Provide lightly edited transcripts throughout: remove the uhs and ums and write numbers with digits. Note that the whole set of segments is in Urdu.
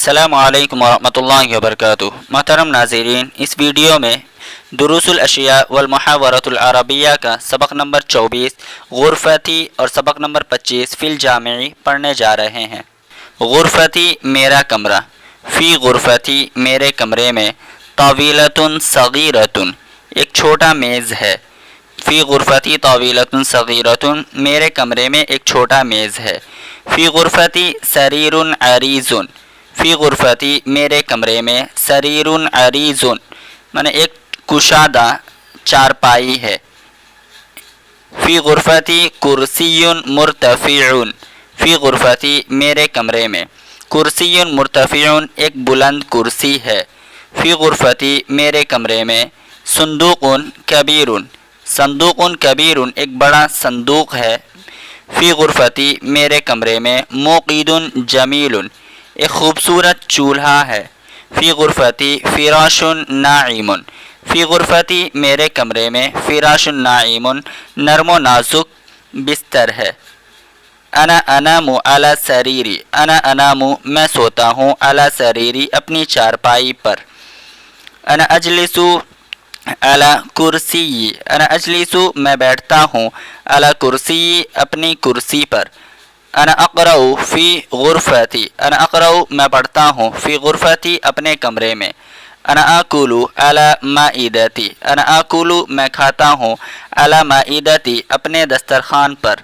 السلام علیکم ورحمۃ اللہ وبرکاتہ۔ محترم ناظرین، اس ویڈیو میں دروس الاشیاء والمحاورۃ العربیہ کا سبق نمبر 24 غرفتي اور سبق نمبر 25 فی الجامع پڑھنے جا رہے ہیں۔ غرفتي میرا کمرہ، فی غرفتي میرے کمرے میں، طویلۃ صغیرۃ ایک چھوٹا میز ہے، فی غرفتي طویلۃ صغیرۃ میرے کمرے میں ایک چھوٹا میز ہے، فی غرفتي سریر عریض فی غرفتي میرے کمرے میں، سریر عریض مانے ایک کشادہ چارپائی ہے، فی غرفتي کرسی مرتفع فی غرفتي میرے کمرے میں، کرسی مرتفع ایک بلند کرسی ہے، فی غرفتي میرے کمرے میں، صندوق کبیر صندوق کبیر ایک بڑا صندوق ہے، فی غرفتي میرے کمرے میں، موقد جمیل ایک خوبصورت چولہا ہے، فی غرفتي فراش ناعم فی غرفتي میرے کمرے میں، فراش ناعم نرم و نازک بستر ہے، انا انام علی سریری انا انام میں سوتا ہوں، علی سریری اپنی چارپائی پر، انا اجلس علی کرسی انا اجلس میں بیٹھتا ہوں، علی کرسی اپنی کرسی پر، انا اقرأ فی غرفتي انا اقرأ میں پڑھتا ہوں، فی غرفتي اپنے کمرے میں، انا آکل علی مائدتی انا آکل میں کھاتا ہوں، علی مائدتی اپنے دسترخوان پر،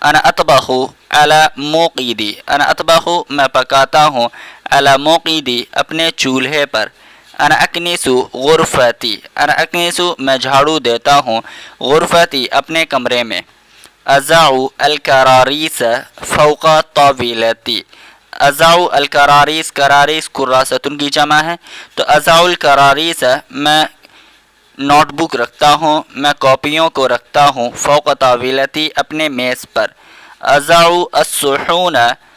انا اطبخ علی موقدی انا اطبخ میں پکاتا ہوں، علی موقدی اپنے چولہے پر، انا اکنس غرفتي انا اکنس میں جھاڑو دیتا ہوں، غرفتي اپنے کمرے میں، اضع الکراریس فوق طاولتی اضع الکراریس کراریس کراستن کی جمع ہے، تو اضع الکراریس میں نوٹ بک رکھتا ہوں، میں کاپیوں کو رکھتا ہوں، فوق طاولتی اپنے میز پر، اضع الصحون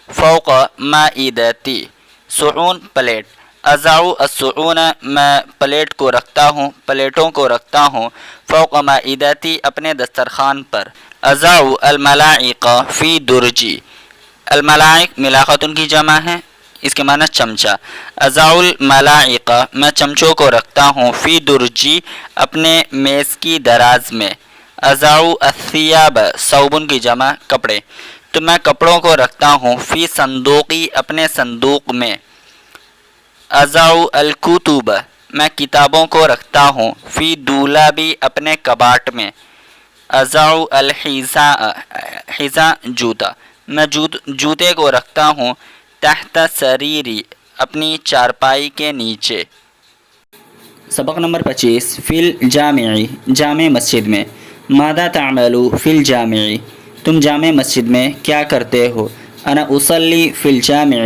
فوق مائدتی صحون پلیٹ، اضع الصحون میں پلیٹ کو رکھتا ہوں، پلیٹوں کو رکھتا ہوں، فوق مائدتی اپنے دسترخوان پر، اضع الملاعق فی درجی الملاعق ملاخۃ کی جمع ہے، اس کے معنی چمچہ، اضع الملاعق میں چمچوں کو رکھتا ہوں، فی درجی اپنے میز کی دراز میں، اضع الثیاب ثوب کی جمع کپڑے، تو میں کپڑوں کو رکھتا ہوں، فی صندوقی اپنے صندوق میں، اضع الکتب میں کتابوں کو رکھتا ہوں، فی دولابی اپنے کباٹ میں، اضع الحذاء حذاء جوتا میں جوتے کو رکھتا ہوں، تحت سریری اپنی چارپائی کے نیچے۔ سبق نمبر 25 فی الجامع جامع مسجد میں، ماذا تعمل فی الجامع تم جامع مسجد میں کیا کرتے ہو، انا اصلی فی الجامع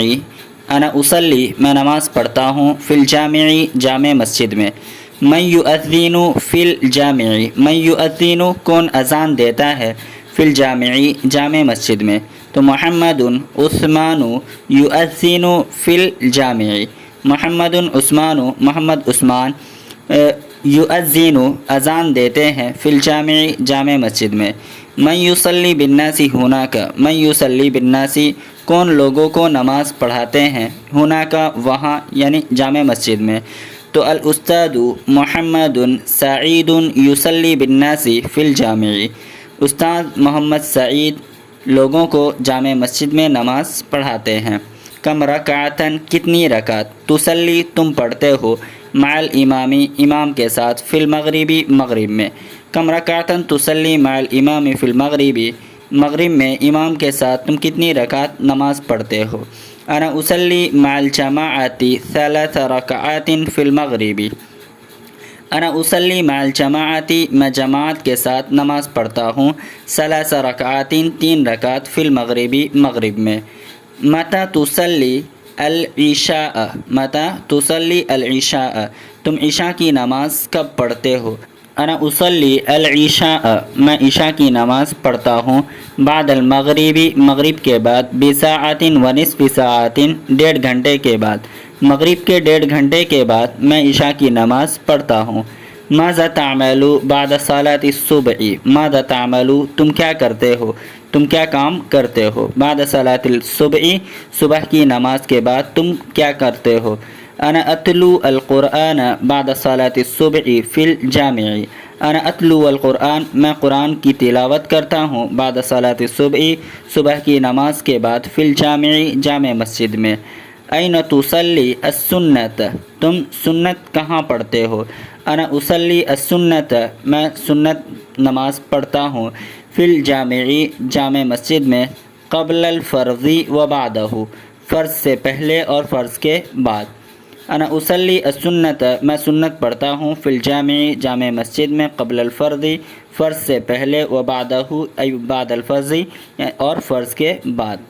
انا اصلی میں نماز پڑھتا ہوں، فی الجامع جامع مسجد میں، من یؤذن فی الجامع من یؤذن کون اذان دیتا ہے، فی الجامع جامع مسجد میں، تو محمد عثمان یؤذن فی الجامع محمد عثمان محمد عثمان یؤذن اذان دیتے ہیں، فی الجامع جامع مسجد میں، من یصلی بالناس ہناک من یصلی بالناس کون لوگوں کو نماز پڑھاتے ہیں، ہناک وہاں یعنی جامع مسجد میں، تو الاستاذ محمد سعید یصلی بالناس فی الجامع استاد محمد سعید لوگوں کو جامع مسجد میں نماز پڑھاتے ہیں، کم رکعتن کتنی رکعت، تصلی تم پڑھتے ہو، مع الامام امام کے ساتھ، فی المغربی مغرب میں، کم رکعتن تصلی مع الامام فی المغربی مغرب میں امام کے ساتھ تم کتنی رکعت نماز پڑھتے ہو، انا اصلی مع الجماعت 3 رکعات فی المغربی انا اصلی مع الجماعت میں جماعت کے ساتھ نماز پڑھتا ہوں، 3 رکعات 3 رکعت فی المغربی مغرب میں، متى تصلی العشاء متى تصلی العشاء تم عشاء کی نماز کب پڑھتے ہو، انا اصلی العشاء میں عشاء کی نماز پڑھتا ہوں، بعد المغربی مغرب کے بعد، بساعت ونصف ساعت 1.5 گھنٹے کے بعد، مغرب کے 1.5 گھنٹے کے بعد میں عشاء کی نماز پڑھتا ہوں، ماذا تعمل بعد صلاة الصبح ماذا تعمل تم کیا کرتے ہو، تم کیا کام کرتے ہو؟ بعد صلاۃ الصبح، صبح کی نماز کے بعد تم کیا کرتے ہو؟ انا اتلو القرآن بعد صلاۃ الصبح فی الجامع، انا اتلو القرآن، میں قرآن کی تلاوت کرتا ہوں، بعد صلاۃ الصبح، صبح کی نماز کے بعد، فی الجامع، جامع مسجد میں۔ این تصلی السنت، تم سنت کہاں پڑھتے ہو؟ انا اصلی السنت، میں سنت نماز پڑھتا ہوں، فی الجامع، جامع مسجد میں، قبل الفرض و بعدہ، فرض سے پہلے اور فرض کے بعد۔ انا اصلی السنت، میں سنت پڑھتا ہوں، فی الجامع، جامع مسجد میں، قبل الفرض، فرض سے پہلے، و بعدہ، ای بعد الفرض، اور فرض کے بعد۔